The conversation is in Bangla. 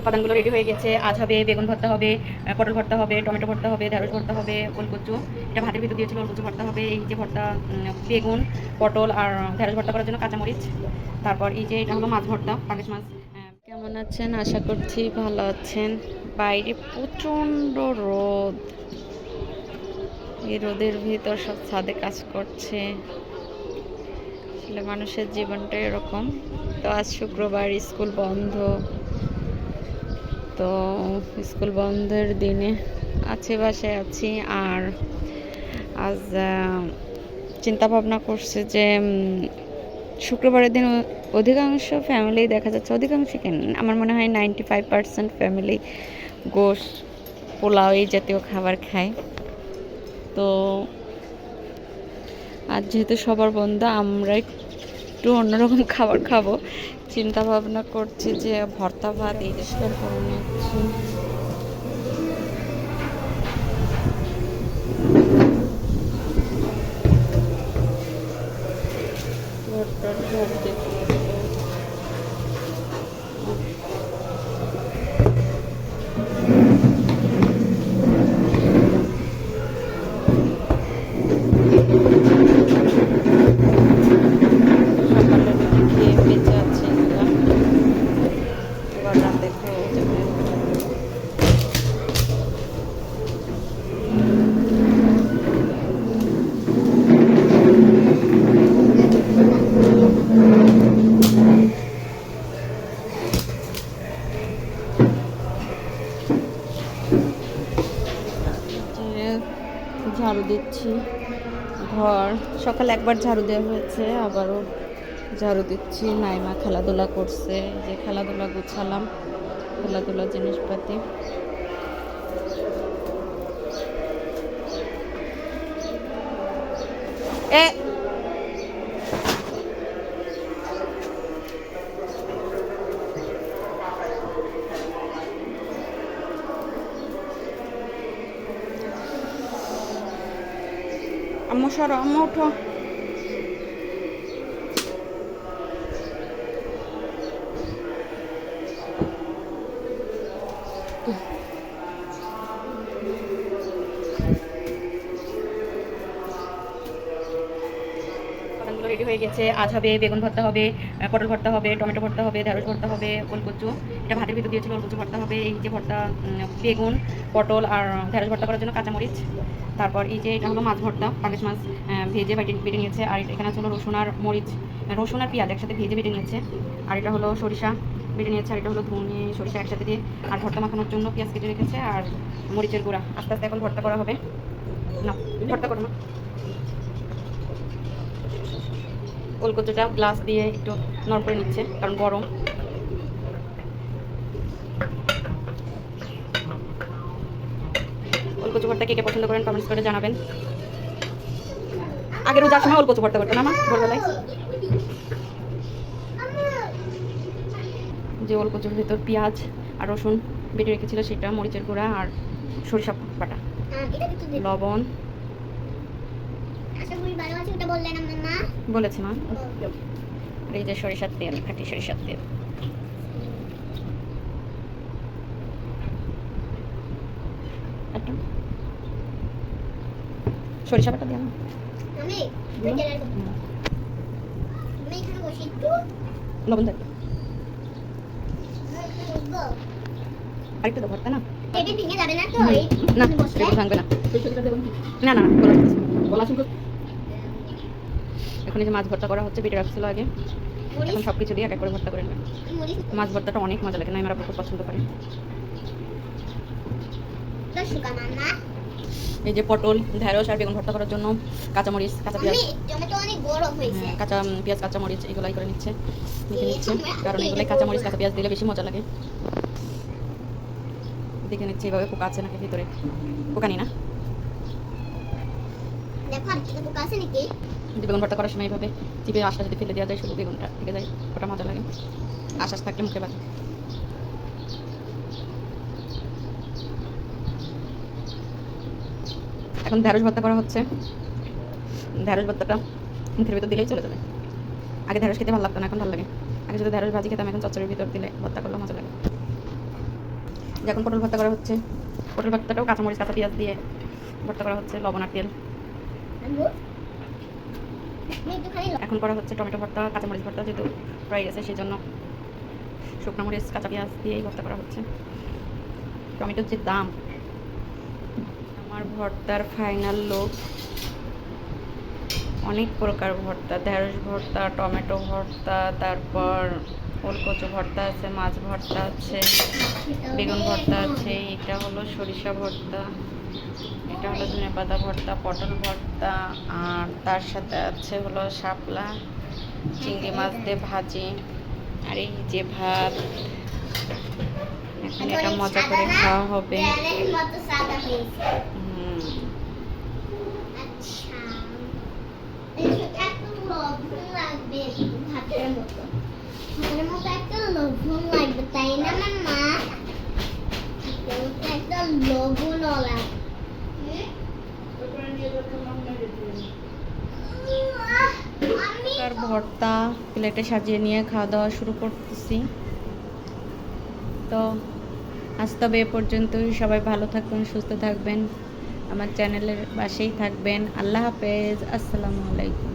উপাদানগুলো রেডি হয়ে গেছে। আজ হবে বেগুন ভর্তা হবে, পটল ভর্তা হবে, টমেটো ভর্তা হবে, ঢেঁড়স ভর্তা হবে, ওলকচু। এটা ভাতের ভিতর দিয়েছিল, ওলকচু ভর্তা হবে। এই যে ভর্তা, বেগুন, পটল আর ঢেঁড়স ভর্তা করার জন্য কাঁচামরিচ। তারপর এই যে এটা হলো মাছ ভর্তা, পাঙ্গাস মাছ। কেমন আছেন? আশা করছি ভালো আছেন। বাইরে প্রচণ্ড রোদ, এই রোদের ভিতর সব ছাদে কাজ করছে। আসলে মানুষের জীবনটা এরকম। তো আজ শুক্রবার, স্কুল বন্ধ। তো স্কুল বন্ধের দিনে বাসায় আছি। আর আজ চিন্তা ভাবনা করছে যে শুক্রবারের দিন অধিকাংশ ফ্যামিলি দেখা যাচ্ছে, অধিকাংশ কেন আমার মনে হয় 95% ফ্যামিলি গোশ, পোলাও এই জাতীয় খাবার খায়। তো আজ যেহেতু সবার বন্ধ, আমরা একটু অন্যরকম খাবার খাবো। চিন্তা ভাবনা করছি যে ভর্তা ভাত এই দেশের করে নিচ্ছি। ভর্তার ঝোল দেখি। ঝাড়ু দিচ্ছি ঘর। সকালে একবার ঝাড়ু দেওয়া হয়েছে, আবারও ঝাড়ু দিচ্ছি। নাইমা খেলাধুলা করছে, যে খেলাধুলা গুছালাম, খেলাধুলার জিনিসপাতি। আম্মু সরো, আম্মু ওঠো। রেডি হয়ে গেছে। আজ হবে বেগুন ভর্তা হবে, পটল ভর্তা হবে, টমেটো ভর্তা হবে, ঢেঁড়স ভর্তা হবে, ওলকচু। এটা ভাতের ভিতর দিয়েছিল, ওলকচু ভর্তা হবে। এই যে ভর্তা, বেগুন, পটল আর ঢেঁড়স ভর্তা করার জন্য কাঁচামরিচ। তারপর এই যে এটা হলো মাছ ভর্তা, পাঙ্গাস মাছ ভেজে বেটে নিয়েছে। আর এখানে হলো রসুন আর মরিচ, রসুন আর পেঁয়াজ একসাথে ভেজে বেটে নিয়েছে। আর এটা হলো সরিষা বেটে নিয়েছে। আর এটা হলো ধনে সরিষা একসাথে দিয়ে। আর ভর্তা মাখানোর জন্য পেঁয়াজ কেটে রেখেছে আর মরিচের গুঁড়া। আস্তে আস্তে এখন ভর্তা করা হবে। না, ভর্তা করো না। ওলকচুটা গ্লাস দিয়ে একটু নরম করে নিচ্ছে, কারণ গরম। ওলকচু ভর্তা কে কে পছন্দ করেন কমেন্টস করে জানাবেন। আগের রোজার সময় ওলকচু ভর্তা করতো না মা ভোরবেলায়। যে ওলকচুর ভিতর পেঁয়াজ আর রসুন বেটে রেখেছিল সেটা, মরিচের গুঁড়া আর সরিষা বাটা, লবণ বলেছে মা। আর এই যে সরিষার তেল, খাঁটি সরিষার তেল। সরিষা বাটা দিয়ে লবণ থাকবে আরেকটু ভর্তা না, না ভাঙবে না, না না এখন এই যে মাছ ভর্তা করা হচ্ছে, বেটে রাখছিল আগে। এখন সবকিছু দিয়ে এক এক করে ভর্তা করে নেবে। মাছ ভর্তাটা অনেক মজা লাগে, না আমরা খুব পছন্দ করি। এই যে পটল, ঢেঁড়স আর বেগুন ভর্তা করার জন্য কাঁচামরিচ, কাঁচা পেঁয়াজ, কাঁচা পেঁয়াজ, কাঁচামরিচ এগুলাই করে নিচ্ছে, কারণ এগুলাই কাঁচামরিচ কাঁচা পেঁয়াজ দিলে বেশি মজা লাগে। দেখে নিচ্ছে এইভাবে পোকা আছে নাকি ভিতরে। পোকা নেই না? বেগুন ভর্তা করার সময় এইভাবে চিপে আশটা যদি ফেলে দেওয়া যায়, শুধু বেগুনটা থেকে যায়, ওটা মজা লাগে। আশ্বাস থাকলে মুখে বাজে। এখন ঢেঁড়স ভর্তা করা হচ্ছে। ঢেঁড়স ভর্তাটা মুখের ভিতর দিলেই চলে যাবে। আগে ঢেঁড়স খেতে ভালো লাগতো না, এখন ভালো লাগে। আগে যদি ঢেঁড়স ভাজি খেতাম, এখন চচ্চড়ির ভিতর দিলে ভর্তা করলে মজা লাগে। এখন পটল ভর্তা করা হচ্ছে। পটল ভর্তাটাও কাঁচামরিচ কাঁচা পেঁয়াজ দিয়ে ভর্তা করা হচ্ছে, লবণ আর তেল। এখন করা হচ্ছে টমেটো ভর্তা, কাঁচামরিচ ভর্তা, যেহেতু ফ্রাই গেছে সেই জন্য শুকনো মরিচ কাঁচা পেঁয়াজ দিয়েই ভর্তা করা হচ্ছে। টমেটোর যে দাম। আমার ভর্তার ফাইনাল লুক। অনেক প্রকার ভর্তা, ঢেঁড়স ভর্তা, টমেটো ভর্তা, তারপর ওলকচু ভর্তা আছে, মাছ ভর্তা আছে, বেগুন ভর্তা আছে, এটা হলো সরিষা ভর্তা, এটা হলো ধনেপাতা ভর্তা, পটল ভর্তা, আর তার সাথে আছে হলো শাপলা চিংড়ি মাছ দিয়ে ভাজি, আর এই যে ভাত। এখন এটা মজা করে খাওয়া হবে। একটা লবণ লাগবে, তাই না মাম্মা? একটা লবণ লাগবে। আর ভর্তা প্লেটে সাজিয়ে নিয়ে খাওয়া দাওয়া শুরু করতেছি। তো আজ তবে এ পর্যন্তই। সবাই ভালো থাকবেন, সুস্থ থাকবেন, আমার চ্যানেলের পাশেই থাকবেন। আল্লাহ হাফেজ, আসসালামু আলাইকুম।